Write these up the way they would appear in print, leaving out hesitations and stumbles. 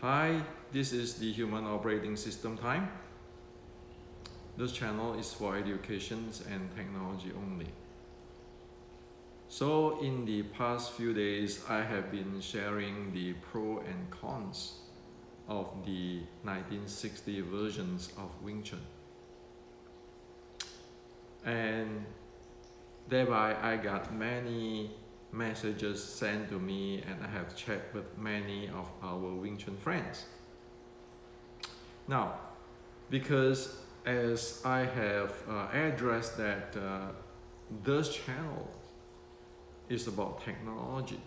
Hi, this is the Human Operating System time. This channel is for education and technology only. So in the past few days, I have been sharing the pros and cons of the 1960 versions of Wing Chun. And thereby I got many messages sent to me, and I have checked with many of our Wing Chun friends. Now, because as I have addressed that this channel is about technology,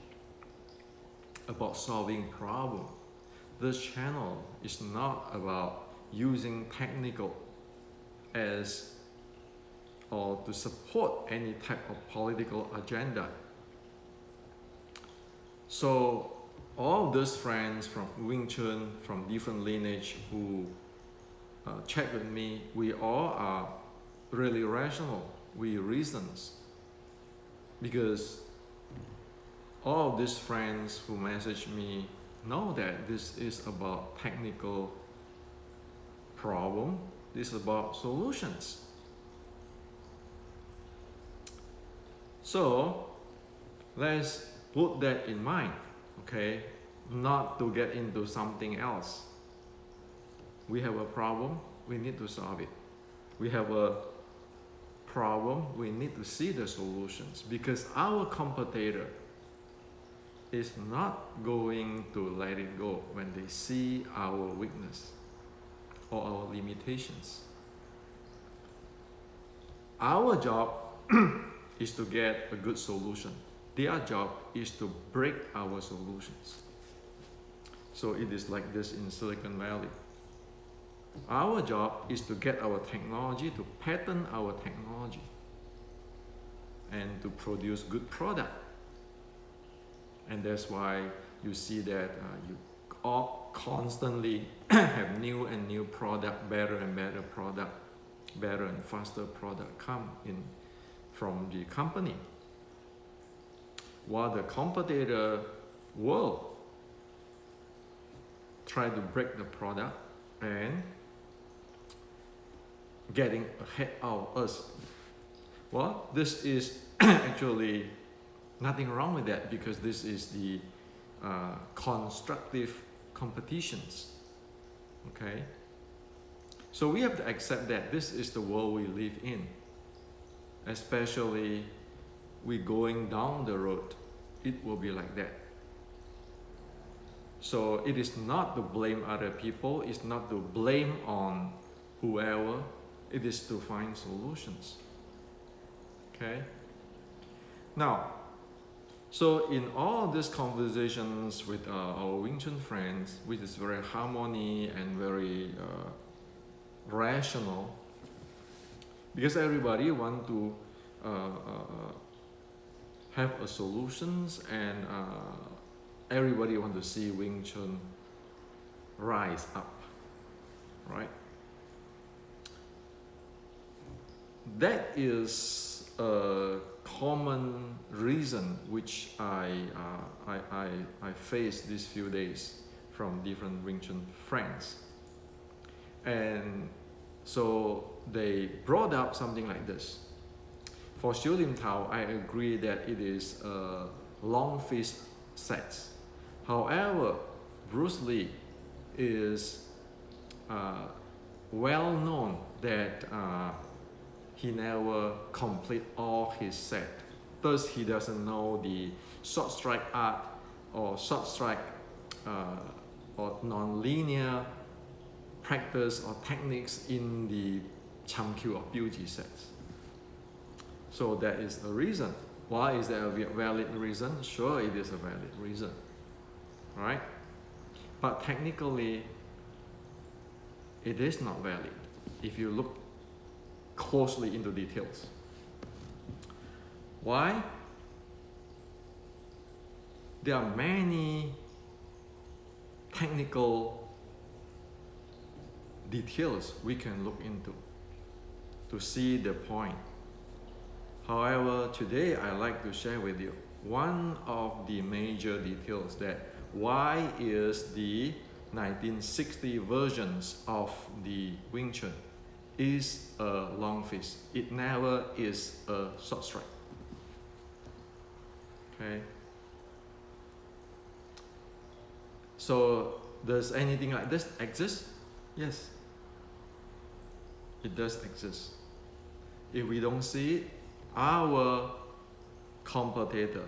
about solving problems. This channel is not about using technical as or to support any type of political agenda. So all those friends from Wing Chun, from different lineage who check with me, we all are really rational. We reasons, because all of these friends who message me know that this is about technical problem. This is about solutions. So let's put that in mind, okay? Not to get into something else. We have a problem, we need to solve it. We have a problem, we need to see the solutions, because our competitor is not going to let it go when they see our weakness or our limitations. Our job is to get a good solution. Their job is to break our solutions. So it is like this in Silicon Valley. Our job is to get our technology, to patent our technology, and to produce good product. And that's why you see that you all constantly have new and new product, better and better product, better and faster product come in from the company. While the competitor will try to break the product and getting ahead of us. Well, this is actually nothing wrong with that, because this is the constructive competitions. Okay? So we have to accept that this is the world we live in. Especially we going down the road, it will be like that. So it is not to blame other people, it's not to blame on whoever, it is to find solutions. Okay? Now, so in all these conversations with our Wing Chun friends, which is very harmony and very rational, because everybody want to have a solutions, and everybody want to see Wing Chun rise up, right? That is a common reason which I faced these few days from different Wing Chun friends. And so they brought up something like this. For Xiu Lim Tao, I agree that it is a long fist sets. However, Bruce Lee is well known that he never complete all his set. Thus, he doesn't know the short strike art or short strike or non-linear practice or techniques in the Cham Kyu or Biuji sets. So that is a reason. Why is that a valid reason? Sure, it is a valid reason, right? But technically, it is not valid if you look closely into details. Why? There are many technical details we can look into to see the point. However, today I like to share with you one of the major details, that why is the 1960 versions of the Wing Chun is a long fist. It never is a short strike. Okay. So does anything like this exist? Yes. It does exist. If we don't see it, our competitor,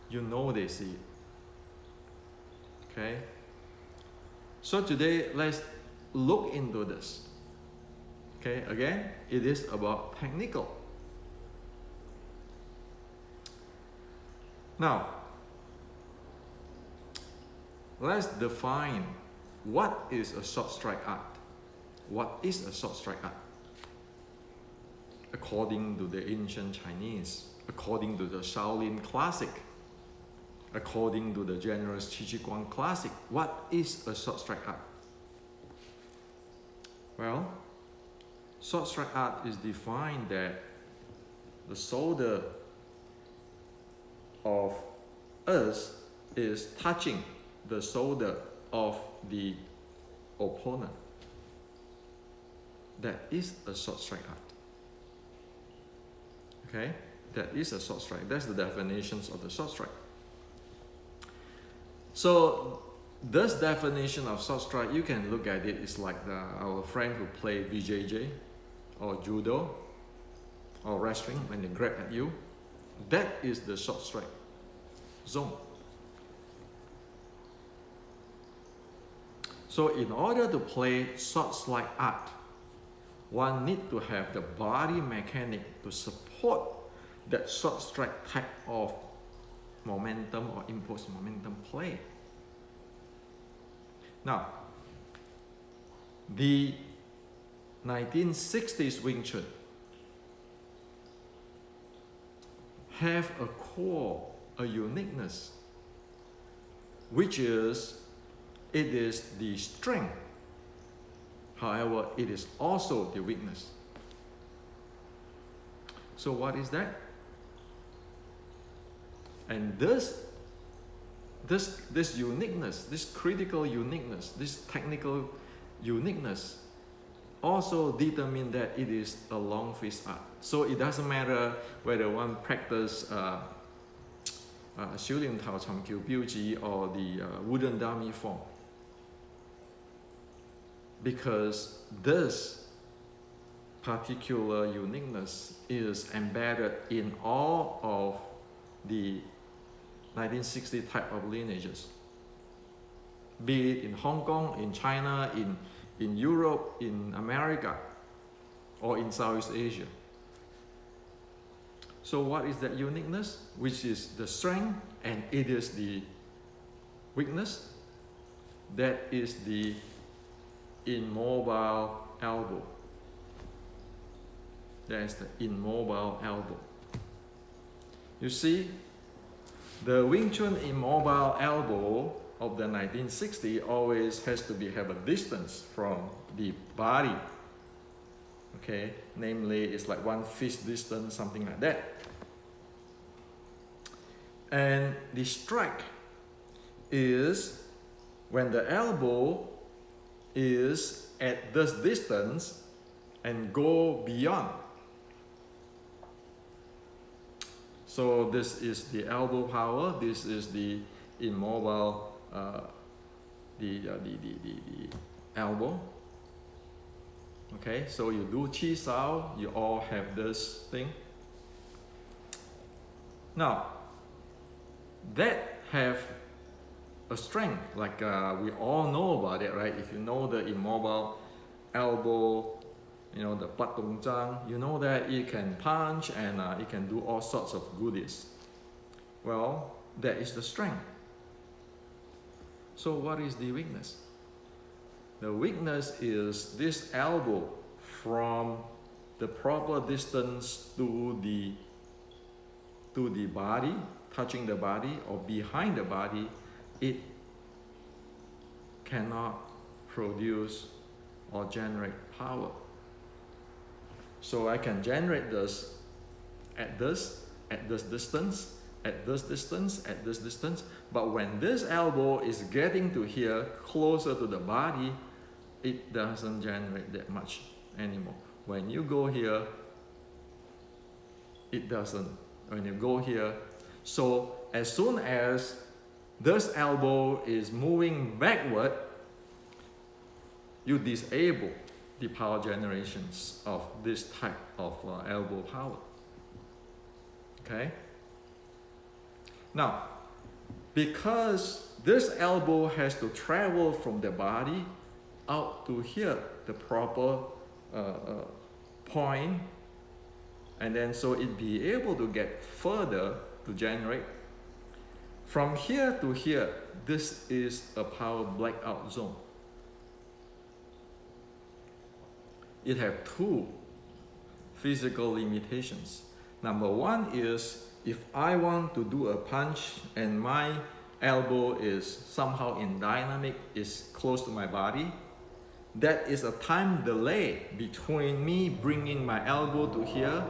you know they see it. Okay? So today, let's look into this. Okay, again, it is about technical. Now, let's define what is a short strike art. What is a short strike art? According to the ancient Chinese, according to the Shaolin classic, according to the generous Qi Guang classic, what is a short strike art? Well, short strike art is defined that the shoulder of us is touching the shoulder of the opponent. That is a short strike art. Okay, that is a short strike. That's the definitions of the short strike. So this definition of short strike, you can look at it, it's like our friend who play BJJ or judo or wrestling, when they grab at you. That is the short strike zone. So in order to play short strike art, one needs to have the body mechanic to support that short strike type of momentum or impulse momentum play. Now, the 1960s Wing Chun have a core, a uniqueness, which is, it is the strength. However, it is also the weakness. So what is that? And this uniqueness, this critical uniqueness, this technical uniqueness also determine that it is a long fist art. So it doesn't matter whether one practice 小龍頭尋橋標誌 or the wooden dummy form. Because this particular uniqueness is embedded in all of the 1960 type of lineages, be it in Hong Kong, in China, in Europe, in America, or in Southeast Asia. So what is that uniqueness? Which is the strength, and it is the weakness. That is the immobile elbow. That is the immobile elbow. You see, the Wing Chun immobile elbow of the 1960 always has to have a distance from the body. Okay, namely it's like 1 fist distance, something like that. And the strike is when the elbow is at this distance and go beyond. So this is the elbow power. This is the immobile, the elbow. Okay, so you do Chi Sao, you all have this thing. Now, that have a strength, like we all know about it, right? If you know the immobile elbow, you know, the Pat Dong Zhang, you know that it can punch and it can do all sorts of goodies. Well, that is the strength. So what is the weakness? The weakness is this elbow from the proper distance to the body, touching the body or behind the body, it cannot produce or generate power. So I can generate this at this distance, at this distance, at this distance, But when this elbow is getting to here, closer to the body, it doesn't generate that much anymore. When you go here, it doesn't. When you go here, so as soon as this elbow is moving backward, you disable the power generations of this type of elbow power. Okay? Now, because this elbow has to travel from the body out to here, the proper point, and then so it be able to get further to generate. From here to here, this is a power blackout zone. It has two physical limitations. Number one is if I want to do a punch and my elbow is somehow in dynamic, is close to my body, that is a time delay between me bringing my elbow to here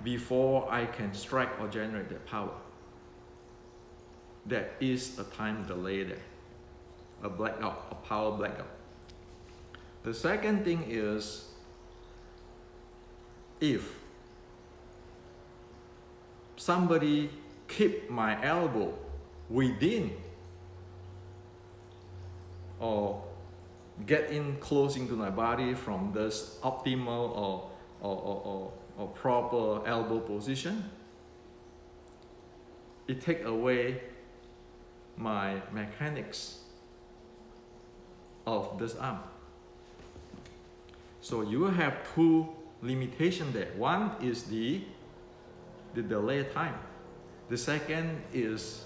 before I can strike or generate that power. There is a time delay there, a blackout, a power blackout. The second thing is, if somebody keep my elbow within or get in close into my body from this optimal or proper elbow position, it takes away my mechanics of this arm. So you have two limitations there. One is the delay time. The second is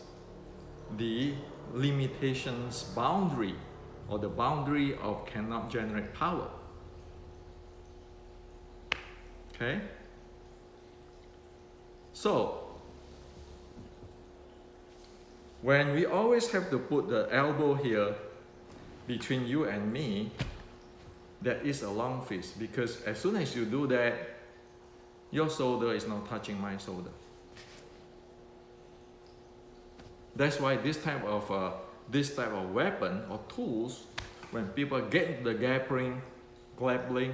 the limitations boundary, or the boundary of cannot generate power. Okay? So, when we always have to put the elbow here between you and me, there is a long fist, because as soon as you do that, your shoulder is not touching my shoulder. That's why this type of weapon or tools, when people get into the grappling,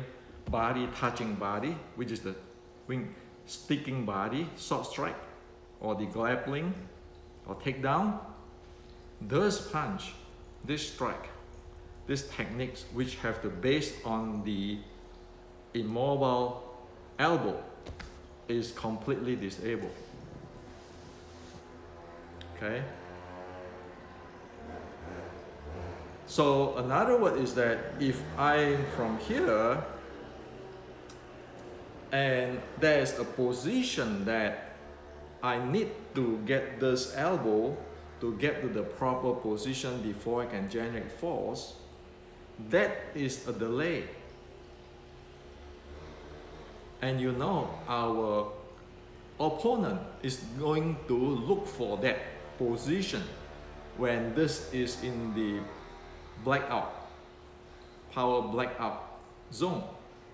body touching body, which is the wing sticking body, short strike, or the grappling or takedown, this punch, this strike, these techniques which have to base on the immobile elbow is completely disabled. Okay? So another word is that if I'm from here and there's a position that I need to get this elbow to get to the proper position before I can generate force, that is a delay. And you know our opponent is going to look for that position when this is in the blackout, power blackout zone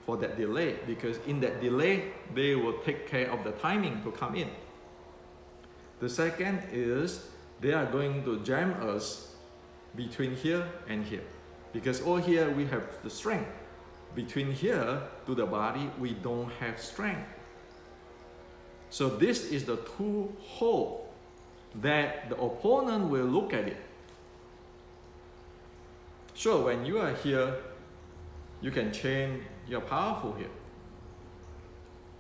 for that delay, because in that delay they will take care of the timing to come in. The second is they are going to jam us between here and here, because over here we have the strength. Between here to the body we don't have strength. So this is the two hole that the opponent will look at it. Sure, when you are here, you can change, you're powerful here.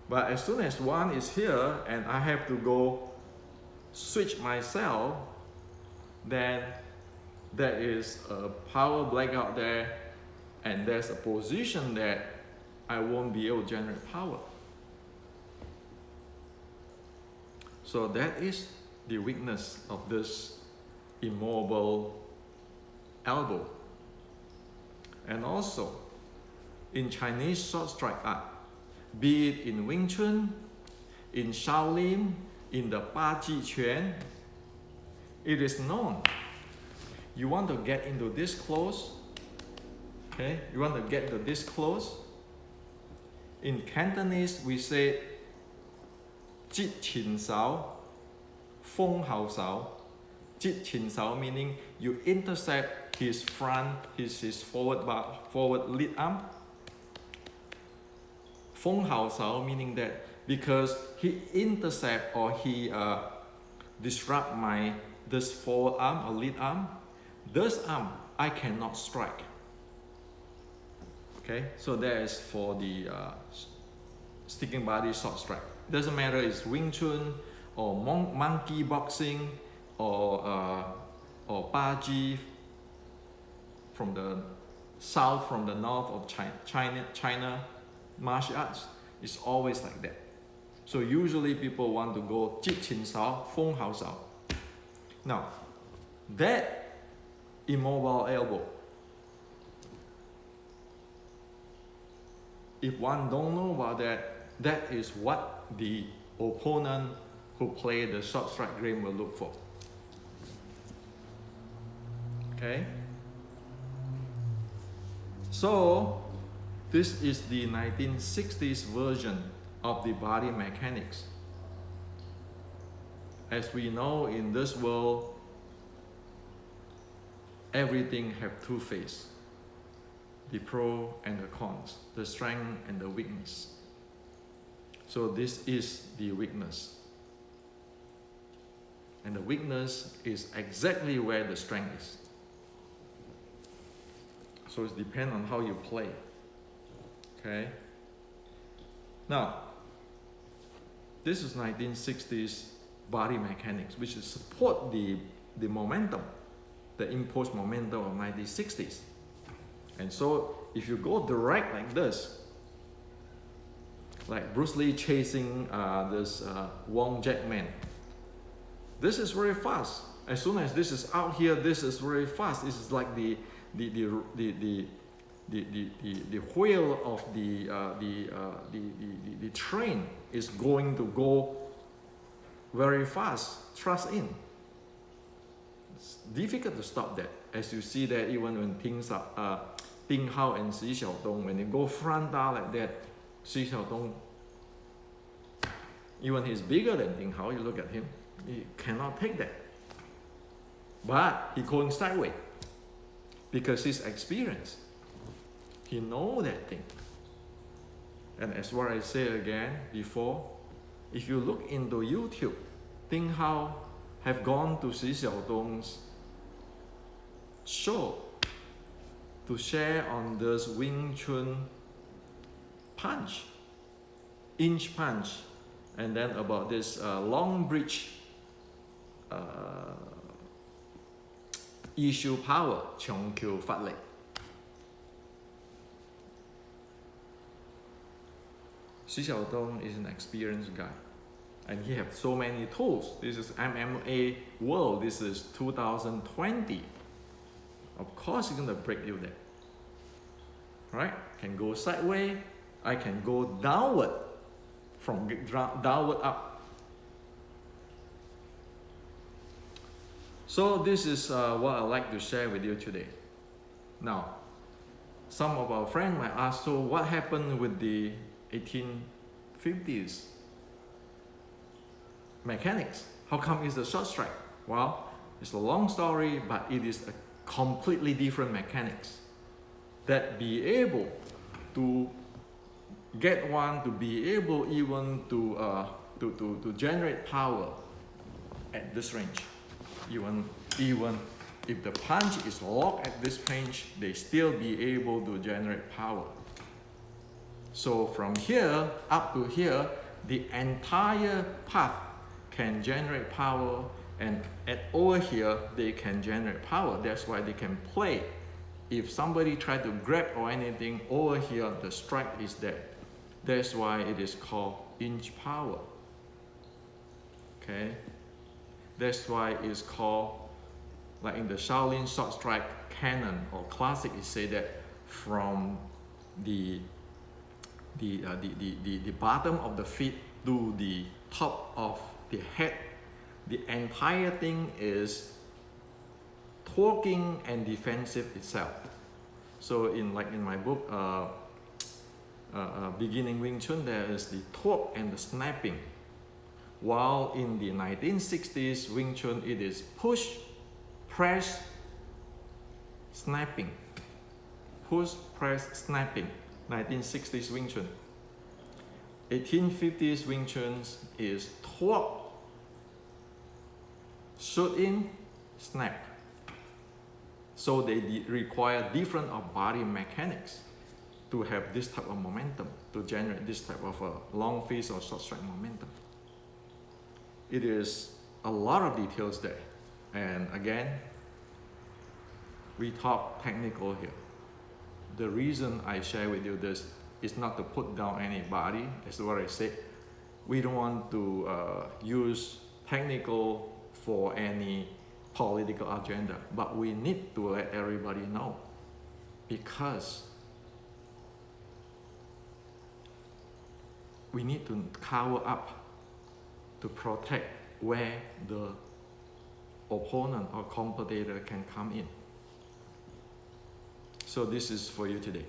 But as soon as one is here and I have to go switch myself, then there is a power blackout there, and there's a position that I won't be able to generate power. So that is the weakness of this immobile elbow. And also, in Chinese short strike art, be it in Wing Chun, in Shaolin, in the Pa Ji Quan, it is known. You want to get into this close, okay? You want to get to this close. In Cantonese, we say Jit Qin Sao, Feng Hao Sao. Chit Chin Sao meaning you intercept his front, his forward lead arm. Feng Hao Sao meaning that because he intercept or he disrupt this forward arm or lead arm, this arm I cannot strike. Okay, so that is for the sticking body short strike. Doesn't matter it's Wing Chun or monkey boxing or Baji from the south, from the north of China martial arts. It's always like that. So usually people want to go Chit Chin Sao, Feng Hao Sao. Now, that immobile elbow, if one don't know about that, that is what the opponent who play the short strike game will look for. Okay? So, this is the 1960s version of the body mechanics. As we know, in this world, everything have two faces. The pro and the cons, the strength and the weakness. So this is the weakness. And the weakness is exactly where the strength is. So it depends on how you play. Okay? Now, this is 1960s body mechanics, which is support the momentum, the imposed momentum of 1960s. And so if you go direct like this, like Bruce Lee chasing this Wong Jack man, this is very fast. As soon as this is out here, this is very fast. This is like the wheel of the train is going to go very fast, thrust in. It's difficult to stop that. As you see that even when things are Ding Hao and Xi Xiaodong, when they go frontal like that, Xi Xiaodong, even he's bigger than Ding Hao, you look at him, he cannot take that. But he going sideways because he's experienced. He know that thing. And as what I say again before, if you look into YouTube, Ding Hao have gone to Xi Xiaodong's show to share on this Wing Chun punch, inch punch, and then about this long bridge issue power, Chong Kyu Fat Leg. Xi Xiaodong is an experienced guy, and he has so many tools. This is MMA world. This is 2020. Of course, he's gonna break you there. Right? Can go sideways. I can go downward, from downward up. So this is what I'd like to share with you today. Now, some of our friends might ask, so what happened with the 1850s mechanics? How come it's a short strike? Well, it's a long story, but it is a completely different mechanics that be able to get one to be able even to generate power at this range. Even if the punch is locked at this range, they still be able to generate power. So from here up to here, the entire path can generate power, and over here they can generate power. That's why they can play. If somebody try to grab or anything, over here the strike is there. That's why it is called inch power. Okay, that's why it's called, like in the Shaolin short strike canon or classic, it say that from the bottom of the feet to the top of the head, the entire thing is torquing and defensive itself. So in my book, Beginning Wing Chun, there is the torque and the snapping. While in the 1960s Wing Chun, it is push press snapping. Push press snapping. 1960s Wing Chun. 1850s Wing Chun is torque, shoot in, snap. So they require different body mechanics to have this type of momentum, to generate this type of long fist or short strike momentum. It is a lot of details there. And again, we talk technical here. The reason I share with you this is not to put down anybody, as what I said. We don't want to use technical for any political agenda, but we need to let everybody know, because we need to cover up to protect where the opponent or competitor can come in. So this is for you today.